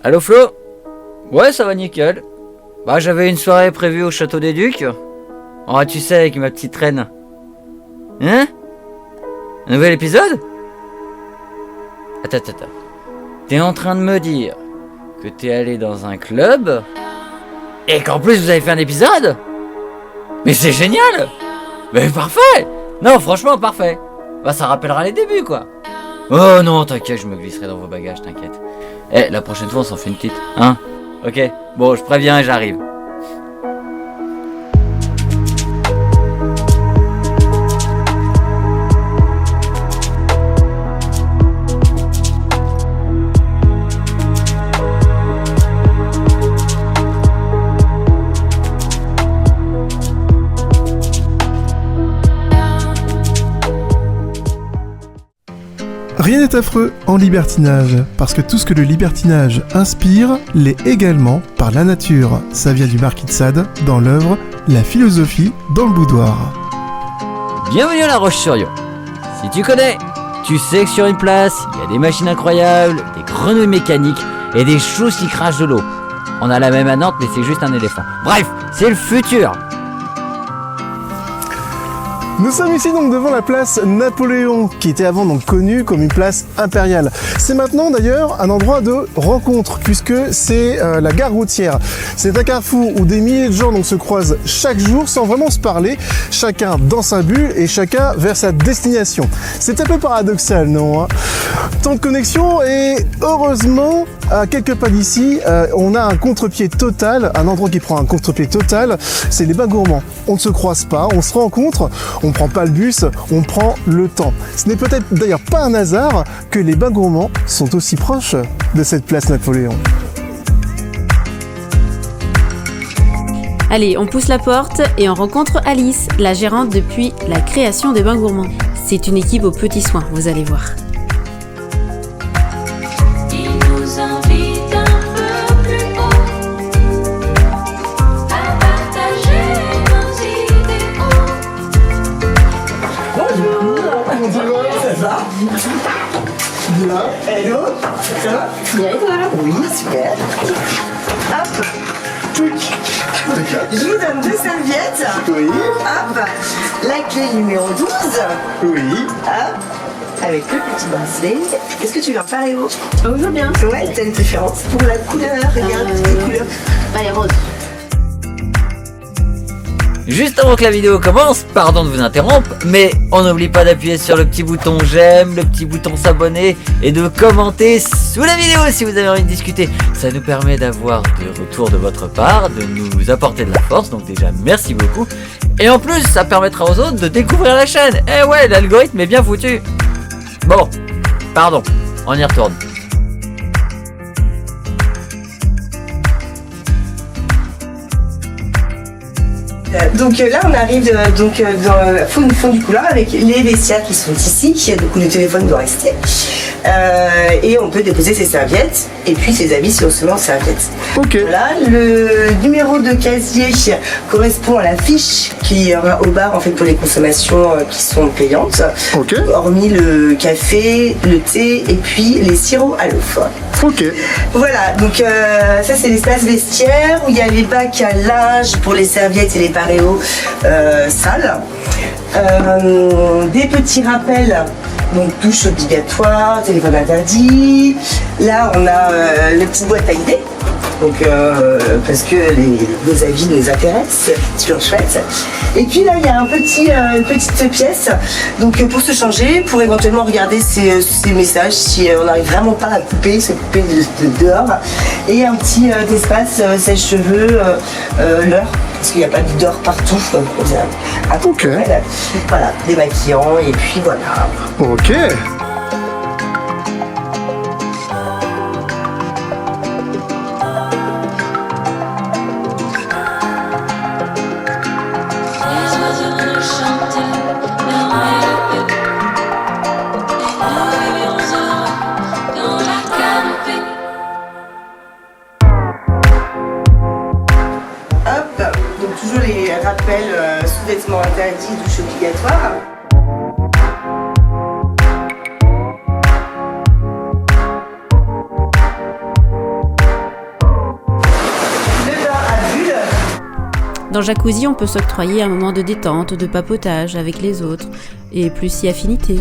Allô Flo? Ouais, ça va nickel. Bah, j'avais une soirée prévue au Château des Ducs. Oh, tu sais, avec ma petite reine. Hein? Un nouvel épisode? Attends. T'es en train de me dire que t'es allé dans un club et qu'en plus vous avez fait un épisode? Mais c'est génial! Mais parfait! Non, franchement, parfait. Bah, ça rappellera les débuts, quoi. Oh non, t'inquiète, je me glisserai dans vos bagages, t'inquiète. La prochaine fois, on s'en fait une petite, hein? Ok, bon, je préviens et j'arrive. Rien n'est affreux en libertinage, parce que tout ce que le libertinage inspire l'est également par la nature. Ça vient du Marquis de Sade dans l'œuvre La philosophie dans le boudoir. Bienvenue à La Roche-sur-Yon. Si tu connais, tu sais que sur une place, il y a des machines incroyables, des grenouilles mécaniques et des choux qui crachent de l'eau. On a la même à Nantes, mais c'est juste un éléphant. Bref, c'est le futur. Nous sommes ici donc devant la place Napoléon, qui était avant donc connue comme une place impériale. C'est maintenant d'ailleurs un endroit de rencontre, puisque c'est la gare routière. C'est un carrefour où des milliers de gens donc se croisent chaque jour sans vraiment se parler, chacun dans sa bulle et chacun vers sa destination. C'est un peu paradoxal, non, hein? Tant de connexions et heureusement, à quelques pas d'ici, on a un contre-pied total, un endroit qui prend un contre-pied total, c'est les bains gourmands. On ne se croise pas, on se rencontre, on prend pas le bus, on prend le temps. Ce n'est peut-être d'ailleurs pas un hasard que les bains gourmands sont aussi proches de cette place Napoléon. Allez, on pousse la porte et on rencontre Alice, la gérante depuis la création des bains gourmands. C'est une équipe aux petits soins, vous allez voir. Bien. Hello. Ça va? Bien et toi? Oui, super. Hop. Je vous donne 2 serviettes. Oui. Hop. La clé numéro 12. Oui. Hop. Avec le petit bracelet. Qu'est-ce que tu viens faire, Léo? Oh, je veux bien. Ouais, t'as une préférence pour la couleur. Regarde les couleurs. Allez, rose. Juste avant que la vidéo commence, pardon de vous interrompre, mais on n'oublie pas d'appuyer sur le petit bouton j'aime, le petit bouton s'abonner et de commenter sous la vidéo si vous avez envie de discuter. Ça nous permet d'avoir des retours de votre part, de nous apporter de la force, donc déjà merci beaucoup. Et en plus, ça permettra aux autres de découvrir la chaîne. Eh ouais, l'algorithme est bien foutu. Bon, pardon, on y retourne. Donc là on arrive dans le fond du couloir avec les vestiaires qui sont ici, donc où le téléphone doit rester. Et on peut déposer ses serviettes et puis ses habits sur seulement serviettes. Ok. Voilà, le numéro de casier correspond à la fiche qui est au bar en fait pour les consommations qui sont payantes. Ok. Hormis le café, le thé et puis les sirops à l'eau. Ok. Voilà, donc ça c'est l'espace vestiaire où il y a les bacs à linge pour les serviettes et les paréos sales. Des petits rappels, donc douche obligatoire, téléphone interdit. Là on a la petite boîte à idées. Donc parce que nos avis nous intéressent, c'est toujours chouette. Et puis là il y a une petite pièce donc pour se changer, pour éventuellement regarder ces messages si on n'arrive vraiment pas à se couper de dehors. Et un petit espace sèche-cheveux, l'heure, parce qu'il n'y a pas d'heure partout. Donc on a un Ok. Voilà, démaquillant et puis voilà. Ok. Donc toujours les rappels sous-vêtements interdits, douche obligatoire. Dans Jacuzzi, on peut s'octroyer un moment de détente, de papotage avec les autres, et plus si affinité.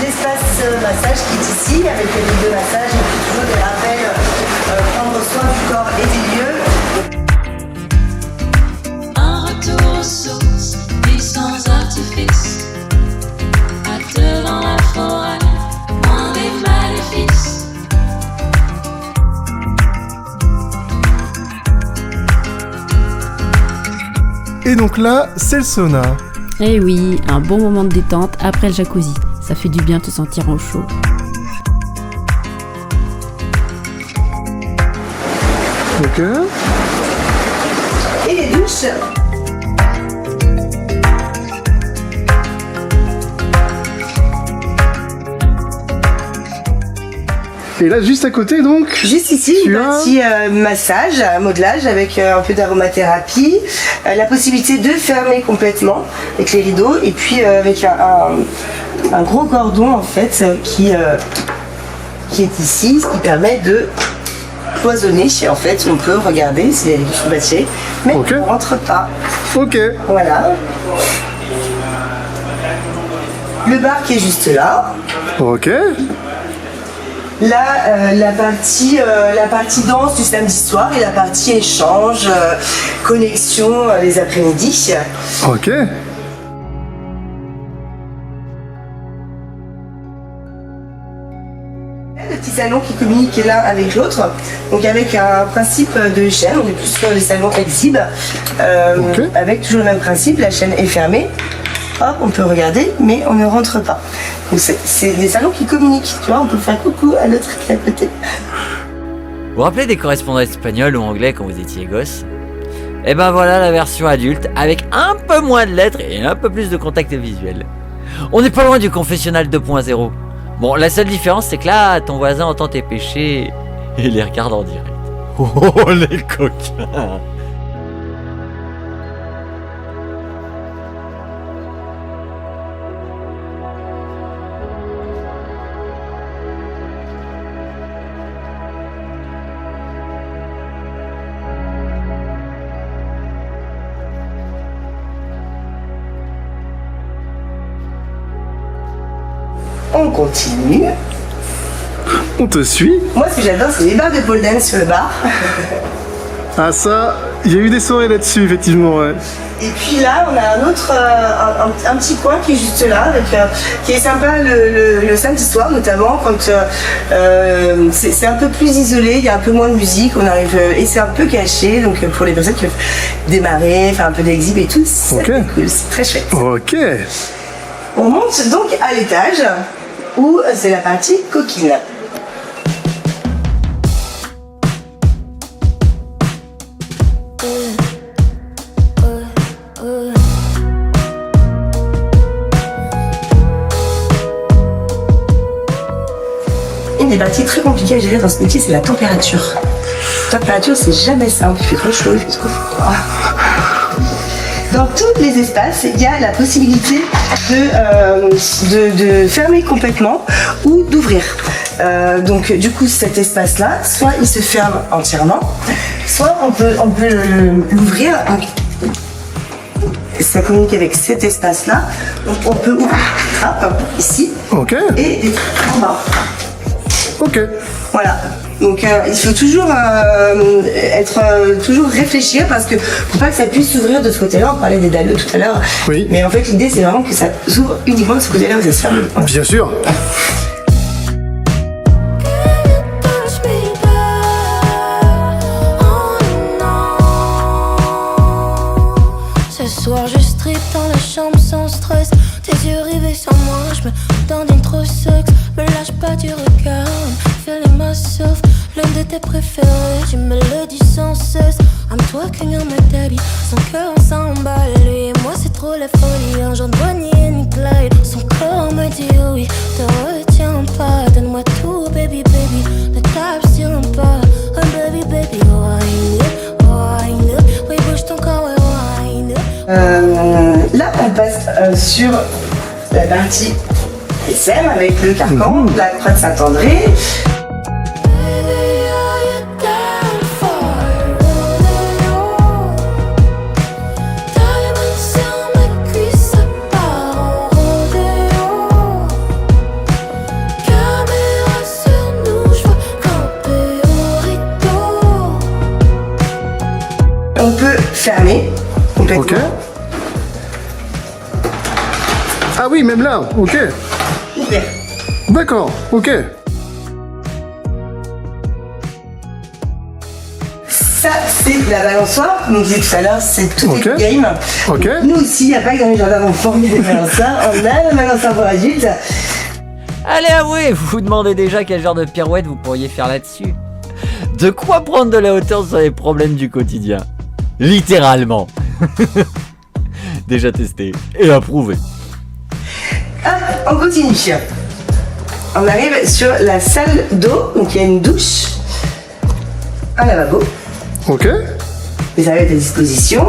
L'espace massage qui est ici, avec les deux massages, et puis toujours des rappels, prendre soin du corps et des lieux. Un retour aux sources, vie sans artifice. À devant la forêt, moins les maléfices. Et donc là, c'est le sauna. Eh oui, un bon moment de détente après le jacuzzi. Ça fait du bien de se sentir au chaud. Ok. Et les douches. Et là, juste à côté, donc. Juste ici, Tu un as- petit massage, un modelage avec un peu d'aromathérapie, la possibilité de fermer complètement avec les rideaux et puis avec un gros cordon en fait qui est ici, ce qui permet de cloisonner. En fait, on peut regarder s'il y a des bâtiers, mais Ok. on ne rentre pas. Ok. Voilà. Le bar qui est juste là. Ok. Là, la partie danse du samedi soir et la partie échange, connexion les après-midi. Ok. Le petit salon qui communique l'un avec l'autre, donc avec un principe de chaîne, on est plus sur les salons flexibles, Ok. avec toujours le même principe, la chaîne est fermée. Hop, on peut regarder, mais on ne rentre pas. Donc c'est des salons qui communiquent, tu vois, on peut faire coucou à l'autre qui est à côté. Vous vous rappelez des correspondants espagnols ou anglais quand vous étiez gosse? Et ben voilà la version adulte, avec un peu moins de lettres et un peu plus de contact visuel. On n'est pas loin du confessionnal 2.0. Bon, la seule différence c'est que là, ton voisin entend tes péchés et les regarde en direct. Oh les coquins! On continue. On te suit. Moi, ce que j'adore, c'est les bars de pole dance sur le bar. Ah ça, il y a eu des soirées là-dessus, effectivement, ouais. Et puis là, on a un autre, un petit coin qui est juste là, avec, qui est sympa le samedi soir, notamment quand c'est un peu plus isolé, il y a un peu moins de musique, on arrive et c'est un peu caché, donc pour les personnes qui veulent démarrer, faire un peu d'exhib et tout, c'est Ok. cool, c'est très chouette. Ok. On monte donc à l'étage où c'est la partie coquine. Une des parties très compliquées à gérer dans ce métier, c'est la température. La température, c'est jamais simple, il fait trop chaud, il fait trop froid. Dans tous les espaces, il y a la possibilité de fermer complètement ou d'ouvrir. Donc du coup, cet espace-là, soit il se ferme entièrement, soit on peut l'ouvrir. Ça communique avec cet espace-là. Donc on peut ouvrir des trappes ici Ok. et des trappes en bas. Ok. Voilà. Donc il faut toujours toujours réfléchir parce que pour pas que ça puisse s'ouvrir de ce côté-là, on parlait des dalles tout à l'heure. Oui. Mais en fait l'idée c'est vraiment que ça s'ouvre uniquement de ce côté-là où ça se ferme. Bien sûr. Touch me back. Oh non. Ce soir je strip dans la chambre sans stress. Tes yeux rivés sur moi, je me dandine trop sexe. Me lâche pas du regard, feeling myself. L'un de tes préférés, tu me le dis sans cesse. I'm talking on my daddy, son cœur on s'emballe. Lui et moi c'est trop la folie, un genre de Bonnie and Clyde. Son corps me dit oui, te retiens pas. Donne-moi tout baby baby, ne tape sur un pas. Oh baby baby, wind up, oui bouge ton corps, ouais wind up. Là on passe sur la partie SM avec le carcan, la croix de Saint-André. Baby, are you down for rolling on? fermé complètement. Ok. Ah oui, même là, ok. Ouvert. D'accord, ok. Ça, c'est la balançoire. Comme on disait tout à l'heure, c'est tout Ok. est game. Ok. Nous aussi, il n'y a pas que dans les jardins d'enfants des balançoires. On a la balançoire pour adultes. Allez, avouez, vous vous demandez déjà quel genre de pirouette vous pourriez faire là-dessus. De quoi prendre de la hauteur sur les problèmes du quotidien. Littéralement. Déjà testé et approuvé. Hop, on continue. On arrive sur la salle d'eau. Donc il y a une douche, un lavabo, Ok. les serviettes à disposition,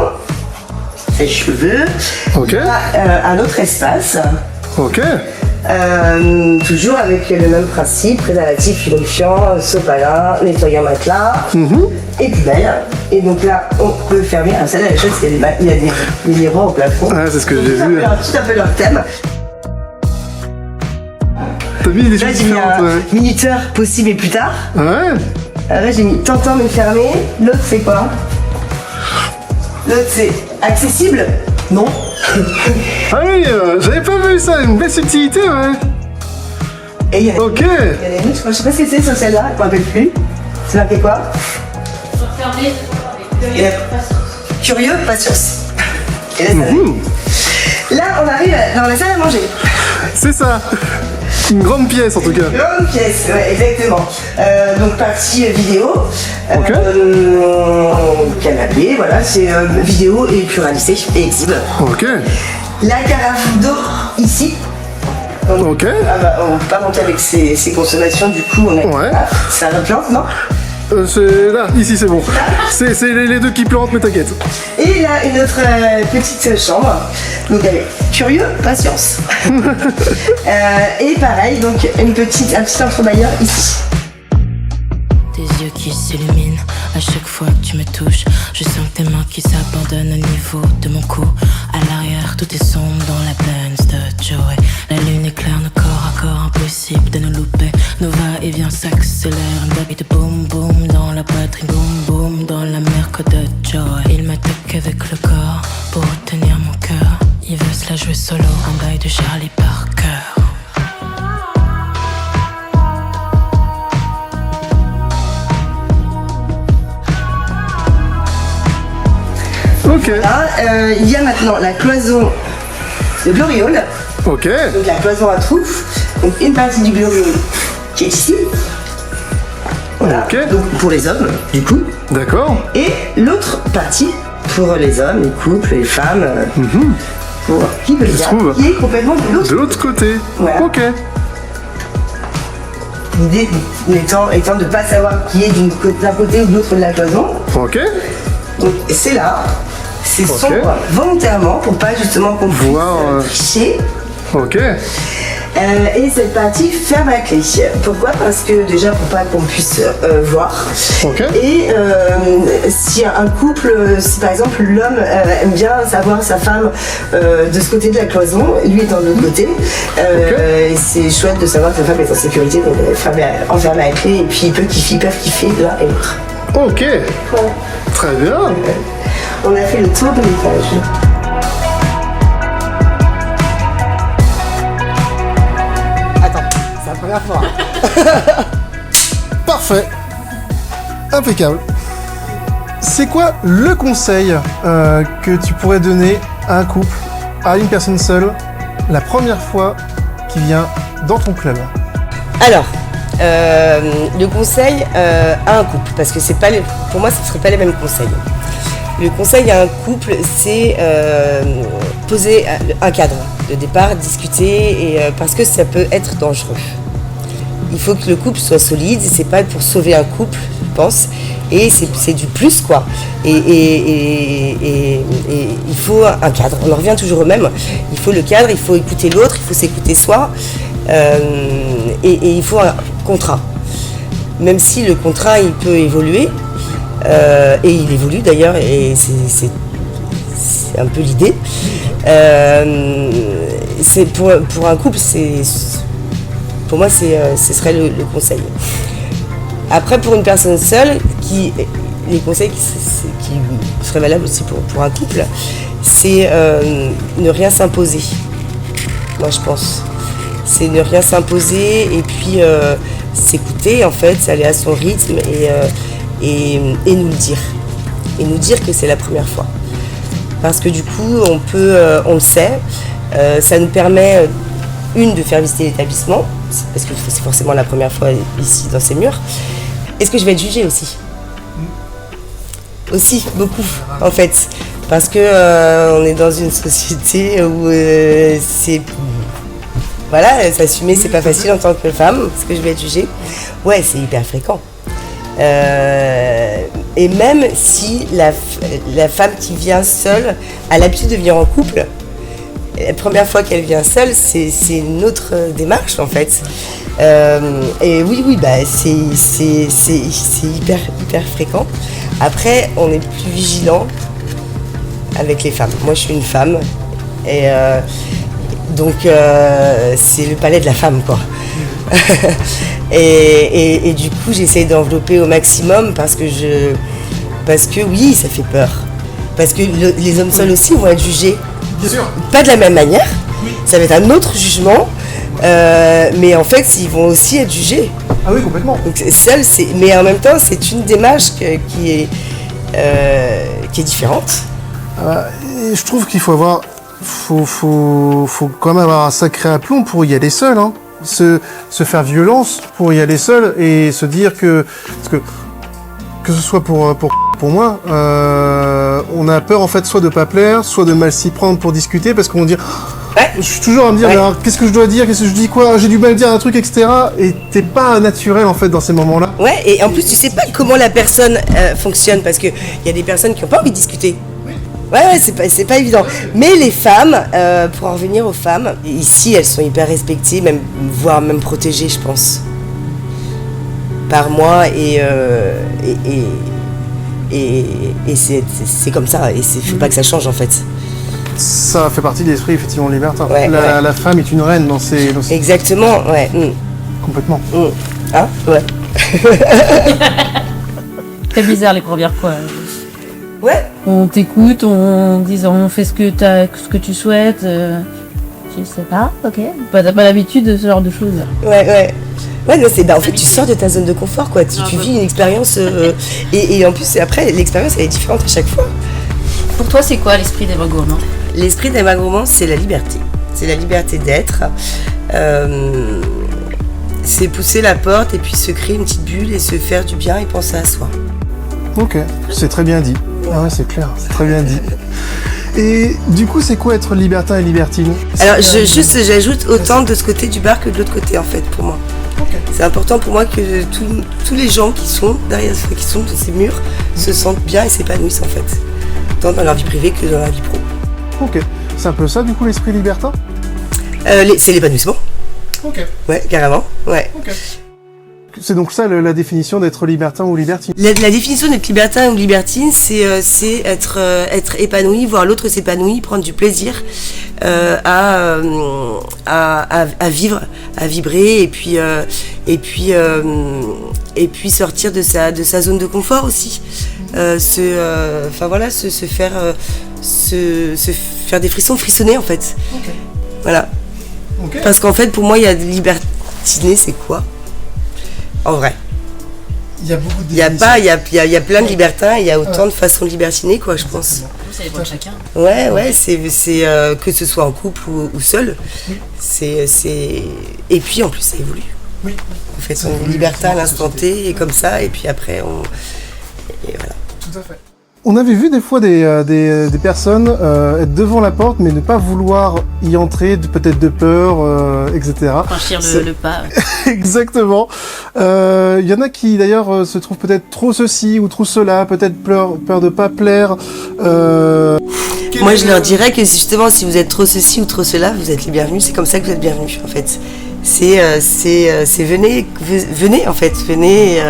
sèche-cheveux. Ok. Il y a, un autre espace. Ok. Toujours avec le même principe, préservatif, lubrifiant, sopalin, nettoyant matelas et poubelle. Et donc là, on peut fermer. Alors celle-là, la chose, c'est qu'il y a des miroirs au plafond. Ah, c'est ce que j'ai vu. Tout un peu leur thème. T'as mis des Là, choses j'ai mis différentes, un ouais. minuteur possible et plus tard. Ouais. Là, j'ai mis tentant mais fermé. L'autre, c'est quoi? L'autre, c'est accessible? Non. Ah oui, j'avais pas vu ça, une belle subtilité, ouais. Et il y a Ok. il y a des je sais pas ce que c'est sur celle-là, je me rappelle plus. C'est marqué quoi? Et là, curieux, patience. Et là, ça va. Là, on arrive dans la salle à manger. C'est ça. Une grande pièce en tout cas. Grande pièce, ouais, exactement. Donc partie vidéo. Ok. Canapé, voilà, c'est vidéo et pluralité et exhibe. Ok. La carafe d'eau ici. Ok. Ah bah, on peut pas monter avec ses consommations, du coup on a. Ouais. Ah, ça replante, non? C'est là, ici c'est bon. C'est les deux qui plantent, mais t'inquiète. Et là, une autre petite chambre. Donc avec curieux, patience. Et pareil, donc un petit entrebâilleur ici. Tes yeux qui s'illuminent à chaque fois que tu me touches. Je sens tes mains qui s'abandonnent au niveau de mon cou. À l'arrière, tout est sombre dans la Benz de Joey. La lune éclaire nos corps à corps, impossible de nous louper. Nos va-et-vient s'accélèrent, un beat boom boom dans la poitrine, boom boom dans la merco de Joey. Il m'attaque avec le corps pour retenir mon cœur. Il veut se la jouer solo, un bail de Charlie Parker. Ok. Là, il y a maintenant la cloison de gloriole. Ok. Donc la cloison à trous. Donc une partie du gloriole qui est ici. Voilà. Ok. Donc pour les hommes, du coup. D'accord. Et l'autre partie pour les hommes, les couples, les femmes. Pour qui veut se dire, trouve qui est complètement de l'autre. De l'autre côté. Voilà. Ok. L'idée étant de ne pas savoir qui est d'un côté ou de l'autre de la cloison. Ok. Donc c'est là. C'est Ok. sombre volontairement pour pas justement qu'on puisse Voir, tricher. Ok. Et cette partie ferme à clé. Pourquoi? Parce que déjà pour pas qu'on puisse voir. Ok. Et si un couple, si par exemple l'homme aime bien savoir sa femme de ce côté de la cloison, lui étant de l'autre côté, et c'est chouette de savoir que sa femme est en sécurité, donc enfermée à clé, et puis ils peuvent kiffer l'un et l'autre. Ok. Voilà. Très bien. On a fait le tour de l'étage. Attends, c'est la première fois. Parfait. Impeccable. C'est quoi le conseil que tu pourrais donner à un couple, à une personne seule, la première fois qui vient dans ton club? Alors, le conseil à un couple, parce que c'est pas pour moi, ce ne serait pas les mêmes conseils. Le conseil à un couple, c'est poser un cadre de départ, discuter, et, parce que ça peut être dangereux. Il faut que le couple soit solide, c'est pas pour sauver un couple, je pense, et c'est du plus, quoi. Et il faut un cadre, on en revient toujours au même. Il faut le cadre, il faut écouter l'autre, il faut s'écouter soi, et il faut un contrat. Même si le contrat, il peut évoluer, et il évolue d'ailleurs, et c'est un peu l'idée. C'est pour un couple, pour moi, ce serait le conseil. Après, pour une personne seule qui les conseils qui seraient valables aussi pour un couple, c'est ne rien s'imposer. Moi, je pense. C'est ne rien s'imposer et puis s'écouter, en fait, aller à son rythme et nous le dire. Et nous dire que c'est la première fois. Parce que du coup, on le sait, ça nous permet, de faire visiter l'établissement, parce que c'est forcément la première fois ici dans ces murs. Est-ce que je vais être jugée aussi ? Aussi, beaucoup, en fait. Parce que on est dans une société où c'est... Voilà, s'assumer, c'est pas facile en tant que femme. Est-ce que je vais être jugée ? Ouais, c'est hyper fréquent. Et même si la femme qui vient seule a l'habitude de venir en couple, la première fois qu'elle vient seule, c'est une autre démarche en fait. Et oui, bah c'est hyper fréquent. Après, on est plus vigilant avec les femmes. Moi, je suis une femme et donc c'est le palais de la femme, quoi. Et du coup, j'essaie d'envelopper au maximum parce que oui, ça fait peur. Parce que les hommes seuls aussi vont être jugés. Bien sûr. Pas de la même manière. Oui. Ça va être un autre jugement. Mais en fait, ils vont aussi être jugés. Ah oui, complètement. Donc seul, mais en même temps, c'est une démarche qui est différente. Et je trouve qu'il faut quand même avoir un sacré aplomb pour y aller seul, hein. Se faire violence pour y aller seul et se dire que ce soit pour moi, on a peur en fait soit de pas plaire, soit de mal s'y prendre pour discuter parce qu'on dit je suis toujours à me dire alors, qu'est-ce que je dois dire, qu'est-ce que je dis quoi, j'ai du mal à dire un truc, etc. Et t'es pas naturel en fait dans ces moments-là. Ouais, et en plus tu sais pas comment la personne fonctionne parce que il y a des personnes qui ont pas envie de discuter. Ouais, c'est pas évident. Mais les femmes, pour en revenir aux femmes, ici elles sont hyper respectées, voire même protégées, je pense, par moi et c'est comme ça et faut pas que ça change en fait. Ça fait partie de l'esprit effectivement libertin. Ouais, la femme est une reine dans ces... Exactement, ouais. Complètement. Ah, ouais. C'est bizarre les premières fois. Ouais. On t'écoute, on fait ce que tu souhaites. Je sais pas, ok. T'as pas l'habitude de ce genre de choses. Ouais, non, en fait, tu sors de ta zone de confort, quoi. Tu vis une expérience et en plus, après, l'expérience, elle est différente à chaque fois. Pour toi, c'est quoi l'esprit des bains gourmands ? L'esprit des bains gourmands, c'est la liberté. C'est la liberté d'être. C'est pousser la porte et puis se créer une petite bulle et se faire du bien et penser à soi. Ok, c'est très bien dit. Ah ouais, c'est clair, c'est très bien dit. Et du coup, c'est quoi être libertin et libertine ? Alors, j'ajoute autant de ce côté du bar que de l'autre côté, en fait, pour moi. Okay. C'est important pour moi que tous les gens qui sont derrière, qui sont dans ces murs, se sentent bien et s'épanouissent, en fait. Tant dans leur vie privée que dans leur vie pro. Ok. C'est un peu ça, du coup, l'esprit libertin ? C'est l'épanouissement. Ok. Ouais, carrément, ouais. Ok. C'est donc ça la définition d'être libertin ou libertine. La définition d'être libertin ou libertine, c'est être épanoui, voir l'autre s'épanouir, prendre du plaisir à vivre, à vibrer et puis sortir de sa zone de confort aussi. Se faire des frissons, frissonner en fait. Okay. Voilà. Okay. Parce qu'en fait, pour moi, il y a libertiner, c'est quoi ? En vrai. Il y a beaucoup de il y a plein de libertins, il y a autant de façons de libertiner, quoi, je pense. Ça dépend de chacun. Ouais, c'est que ce soit en couple ou seul. Et puis en plus ça évolue. Oui. On fait son libertin à l'instant T et comme ça, et puis après et voilà. Tout à fait. On avait vu des fois des personnes être devant la porte, mais ne pas vouloir y entrer, peut-être de peur, etc. Franchir le pas. Exactement. Il y en a qui d'ailleurs se trouvent peut-être trop ceci ou trop cela, peut-être peur de pas plaire. Moi je leur dirais que justement si vous êtes trop ceci ou trop cela, vous êtes les bienvenus, c'est comme ça que vous êtes bienvenus en fait. C'est venez en fait, venez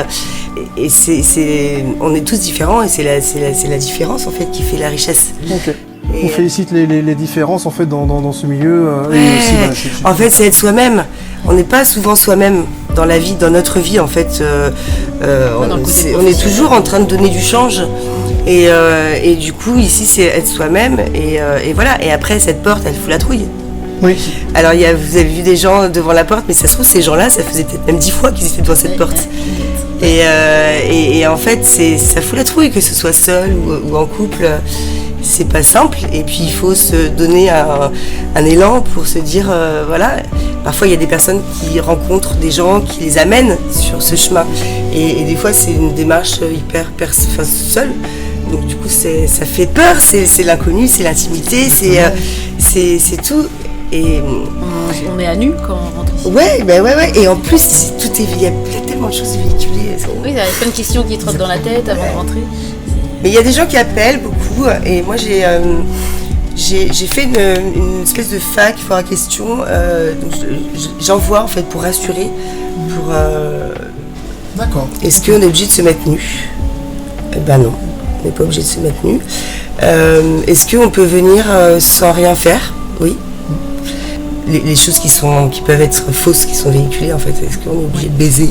et on est tous différents et c'est la différence en fait qui fait la richesse. Okay. On félicite les différences en fait dans ce milieu. Ouais. Et aussi, en fait c'est être soi-même. On n'est pas souvent soi-même dans la vie, dans notre vie en fait. On est toujours en train de donner du change. Et du coup, ici, c'est être soi-même. Et voilà. Et après, cette porte, elle fout la trouille. Oui. Alors, vous avez vu des gens devant la porte, mais ça se trouve, ces gens-là, ça faisait peut-être même 10 fois qu'ils étaient devant cette porte. Et en fait, ça fout la trouille, que ce soit seul ou en couple. C'est pas simple. Et puis, il faut se donner un élan pour se dire, voilà. Parfois, il y a des personnes qui rencontrent des gens qui les amènent sur ce chemin. Et des fois, c'est une démarche hyper seule. Donc, du coup, ça fait peur. C'est l'inconnu, c'est l'intimité, c'est tout. Et On est à nu quand on rentre ici. Ouais. Et en plus, il y a tellement de choses véhiculées. Oui, il y a plein de questions qui trottent dans la tête avant de rentrer. Mais il y a des gens qui appellent beaucoup. Et moi, j'ai fait une espèce de fac for à questions. Donc j'envoie en fait pour rassurer. D'accord. Est-ce qu'on est obligé de se mettre nu ? Eh ben non, on n'est pas obligé de se mettre nu. Est-ce qu'on peut venir sans rien faire ? Oui. Les choses qui peuvent être fausses, qui sont véhiculées en fait. Est-ce qu'on est obligé de baiser ?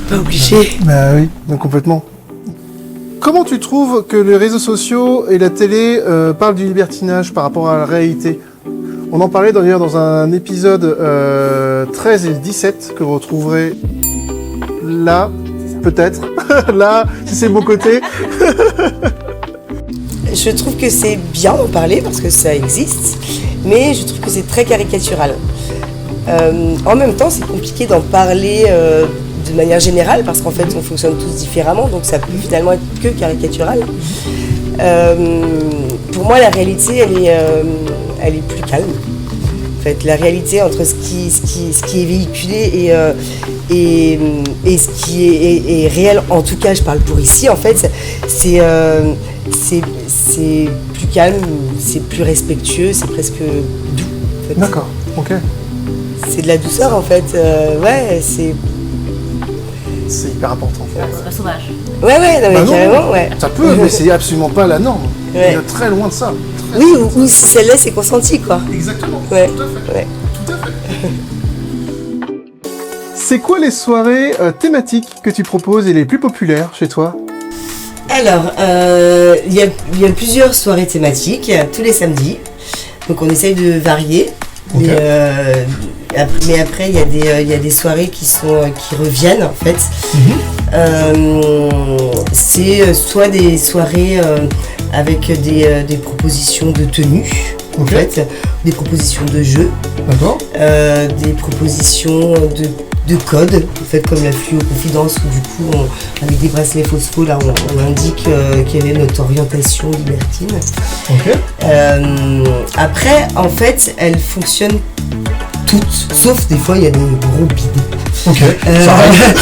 Pas obligé. Bah oui, donc complètement. Comment tu trouves que les réseaux sociaux et la télé parlent du libertinage par rapport à la réalité ? On en parlait d'ailleurs dans un épisode 13 et 17 que vous retrouverez là, peut-être. Là, si c'est mon côté. Je trouve que c'est bien d'en parler parce que ça existe, mais je trouve que c'est très caricatural. En même temps, c'est compliqué d'en parler de manière générale parce qu'en fait, on fonctionne tous différemment, donc ça peut finalement être que caricatural. Pour moi, la réalité, elle est plus calme. En fait, la réalité entre ce qui est véhiculé et ce qui est réel, en tout cas, je parle pour ici, en fait, c'est plus calme, c'est plus respectueux, c'est presque doux. En fait. D'accord, ok. C'est de la douceur, en fait. Ouais, c'est hyper important. C'est pas sauvage. Ouais, non, mais Bah carrément, non, ouais. Ça peut, mais c'est absolument pas la norme. Ouais. On est très loin de ça. Oui, ou si celle-là, c'est consenti, quoi. Exactement. Ouais. Tout à fait. Ouais. Tout à fait. C'est quoi les soirées thématiques que tu proposes et les plus populaires chez toi ? Alors, il y a plusieurs soirées thématiques, tous les samedis. Donc, on essaye de varier. Ok. Mais après, il y a des soirées qui reviennent, en fait. C'est soit des soirées avec des propositions de tenue, en Ok. fait, des propositions de jeux, D'accord. des propositions de code, en fait, comme la fluo-confidence, où du coup, avec des bracelets phospho, là, on indique quelle est notre orientation libertine. Ok. Après, en fait, elles fonctionnent toutes, sauf des fois, il y a des gros bides. Ok. Ça arrive.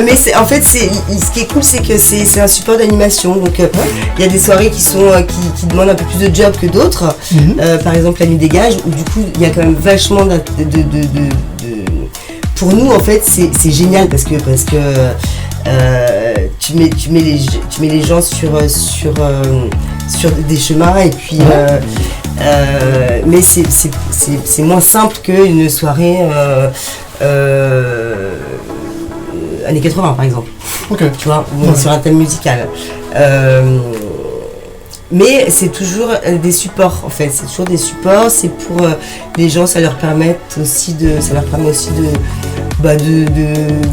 Mais en fait, ce qui est cool, c'est que c'est un support d'animation. Donc, il y a des soirées qui demandent un peu plus de job que d'autres. Par exemple, la nuit des gages, où du coup, il y a quand même vachement pour nous, en fait, c'est génial parce que tu mets les gens sur des chemins et puis mais c'est moins simple qu'une soirée années 80 par exemple. Ok. Tu vois, on est sur un thème musical. Mais c'est toujours des supports en fait, c'est toujours des supports, c'est pour les gens, ça leur permet aussi de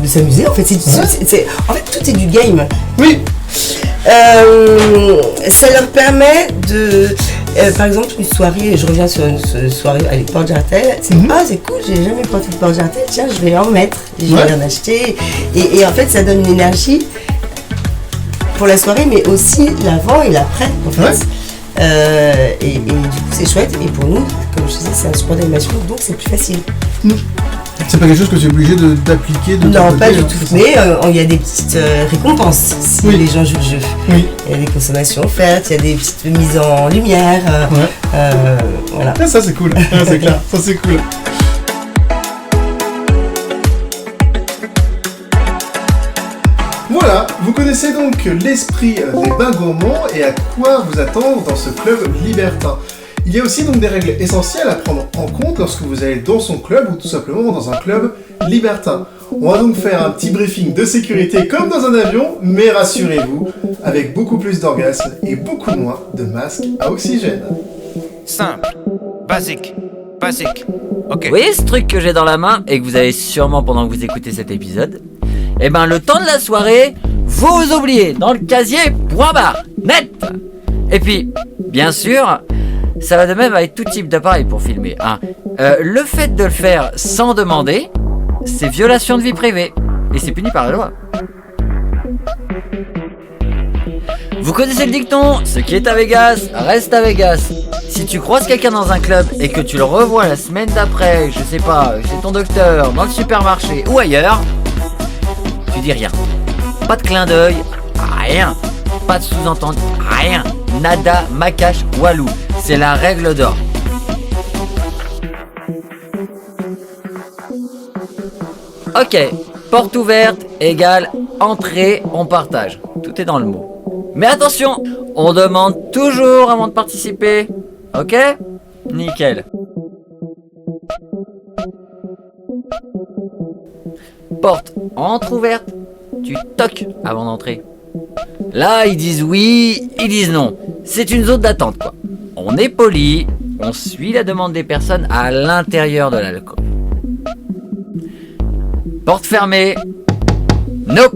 s'amuser en fait. En fait tout est du game. Oui. Ça leur permet de, par exemple une soirée, je reviens sur une soirée à Porte Jartel, c'est cool, j'ai jamais porté de Porte Jartel, tiens je vais en mettre, je vais en acheter et en fait ça donne une énergie pour la soirée, mais aussi l'avant et l'après, en fait. Et du coup, c'est chouette. Et pour nous, comme je disais, c'est un support d'animation, donc c'est plus facile. C'est pas quelque chose que tu es obligé d'appliquer de Non, ton pas côté, du hein, tout. c'est ça. Mais il y a des petites récompenses si les gens jouent le jeu. Oui. Il y a des consommations offertes, il y a des petites mises en lumière. Voilà. Ah, ça, c'est cool. Ah, c'est clair. Ça, c'est cool. Voilà, vous connaissez donc l'esprit des bains gourmands et à quoi vous attendre dans ce club libertin. Il y a aussi donc des règles essentielles à prendre en compte lorsque vous allez dans son club ou tout simplement dans un club libertin. On va donc faire un petit briefing de sécurité comme dans un avion, mais rassurez-vous, avec beaucoup plus d'orgasme et beaucoup moins de masques à oxygène. Simple, basique, ok. Vous voyez ce truc que j'ai dans la main et que vous avez sûrement pendant que vous écoutez cet épisode? Eh ben le temps de la soirée, vous oubliez dans le casier, point barre, net. Et puis, bien sûr, ça va de même avec tout type d'appareil pour filmer. Hein. Le fait de le faire sans demander, c'est violation de vie privée et c'est puni par la loi. Vous connaissez le dicton, ce qui est à Vegas, reste à Vegas. Si tu croises quelqu'un dans un club et que tu le revois la semaine d'après, je sais pas, chez ton docteur, dans le supermarché ou ailleurs, tu dis rien. Pas de clin d'œil, rien. Pas de sous-entendu, rien. Nada, macache, walou. C'est la règle d'or. Ok, porte ouverte égale entrée, on partage. Tout est dans le mot. Mais attention, on demande toujours avant de participer. Ok? Nickel. Porte entrouverte, tu toques avant d'entrer. Là, ils disent oui, ils disent non. C'est une zone d'attente, quoi. On est poli, on suit la demande des personnes à l'intérieur de l'alcool. Porte fermée. Nope.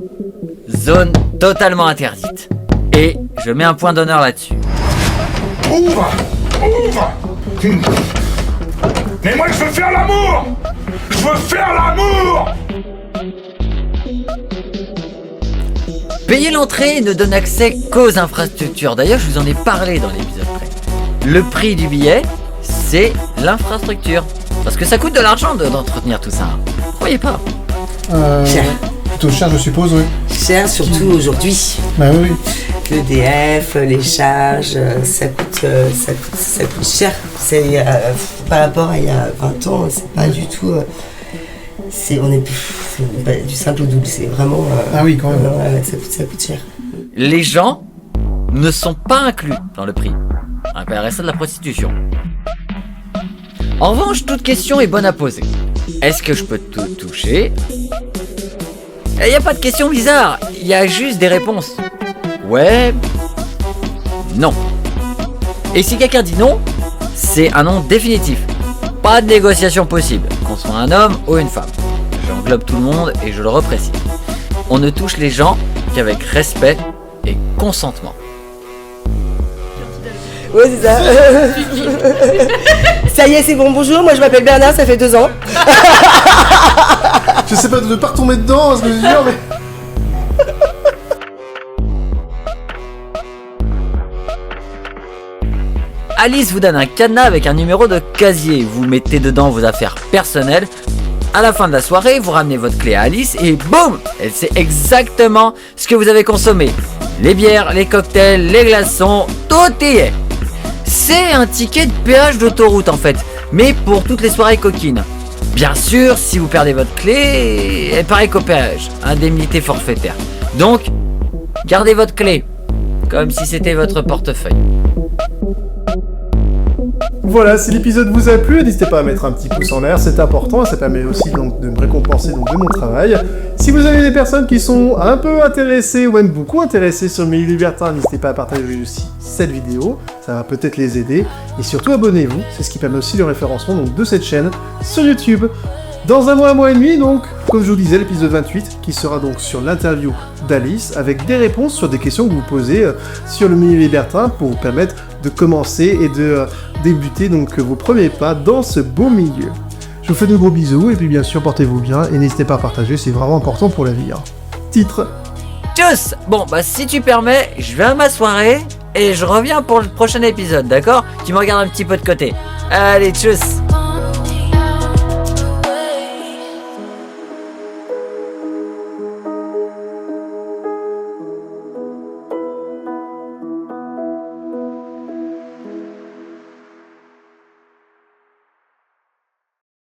Zone totalement interdite. Et je mets un point d'honneur là-dessus. Ouvre! Mais moi je veux faire l'amour! Je veux faire l'amour! Payer l'entrée ne donne accès qu'aux infrastructures. D'ailleurs, je vous en ai parlé dans l'épisode près. Le prix du billet, c'est l'infrastructure. Parce que ça coûte de l'argent d'entretenir tout ça. Croyez pas. Cher. Plutôt cher, je suppose, oui. Cher, surtout aujourd'hui. Bah oui. L'EDF, les charges, ça coûte cher. C'est par rapport à il y a 20 ans, c'est pas du tout. C'est du simple au double. C'est vraiment. Ah oui, quand même. Ça coûte cher. Les gens ne sont pas inclus dans le prix. On appellerait ça de la prostitution. En revanche, toute question est bonne à poser. Est-ce que je peux te toucher? Il n'y a pas de question bizarre, il y a juste des réponses. Ouais, non. Et si quelqu'un dit non, c'est un non définitif. Pas de négociation possible, qu'on soit un homme ou une femme. J'englobe tout le monde et je le reprécise. On ne touche les gens qu'avec respect et consentement. Ouais, c'est ça. Ça y est, c'est bon, bonjour, moi je m'appelle Bernard, ça fait 2 ans. Je sais pas de ne pas retomber dedans, ce que je veux dire, mais. Alice vous donne un cadenas avec un numéro de casier. Vous mettez dedans vos affaires personnelles. À la fin de la soirée, vous ramenez votre clé à Alice et boum, elle sait exactement ce que vous avez consommé. Les bières, les cocktails, les glaçons, tout y est. C'est un ticket de péage d'autoroute en fait, mais pour toutes les soirées coquines. Bien sûr, si vous perdez votre clé, elle pareil qu'au péage, indemnité forfaitaire. Donc, gardez votre clé, comme si c'était votre portefeuille. Voilà, si l'épisode vous a plu, n'hésitez pas à mettre un petit pouce en l'air, c'est important, ça permet aussi donc de me récompenser donc de mon travail. Si vous avez des personnes qui sont un peu intéressées ou même beaucoup intéressées sur le milieu libertin, n'hésitez pas à partager aussi cette vidéo, ça va peut-être les aider. Et surtout abonnez-vous, c'est ce qui permet aussi le référencement donc, de cette chaîne sur YouTube. Dans un mois et demi, donc, comme je vous disais, l'épisode 28, qui sera donc sur l'interview d'Alice, avec des réponses sur des questions que vous posez sur le milieu libertin pour vous permettre de commencer et de débuter donc vos premiers pas dans ce beau milieu. Je vous fais de gros bisous, et puis bien sûr, portez-vous bien, et n'hésitez pas à partager, c'est vraiment important pour la vie. Hein. Titre. Tchuss! Bon, bah si tu permets, je vais à ma soirée, et je reviens pour le prochain épisode, d'accord? Tu me regardes un petit peu de côté. Allez, tchuss!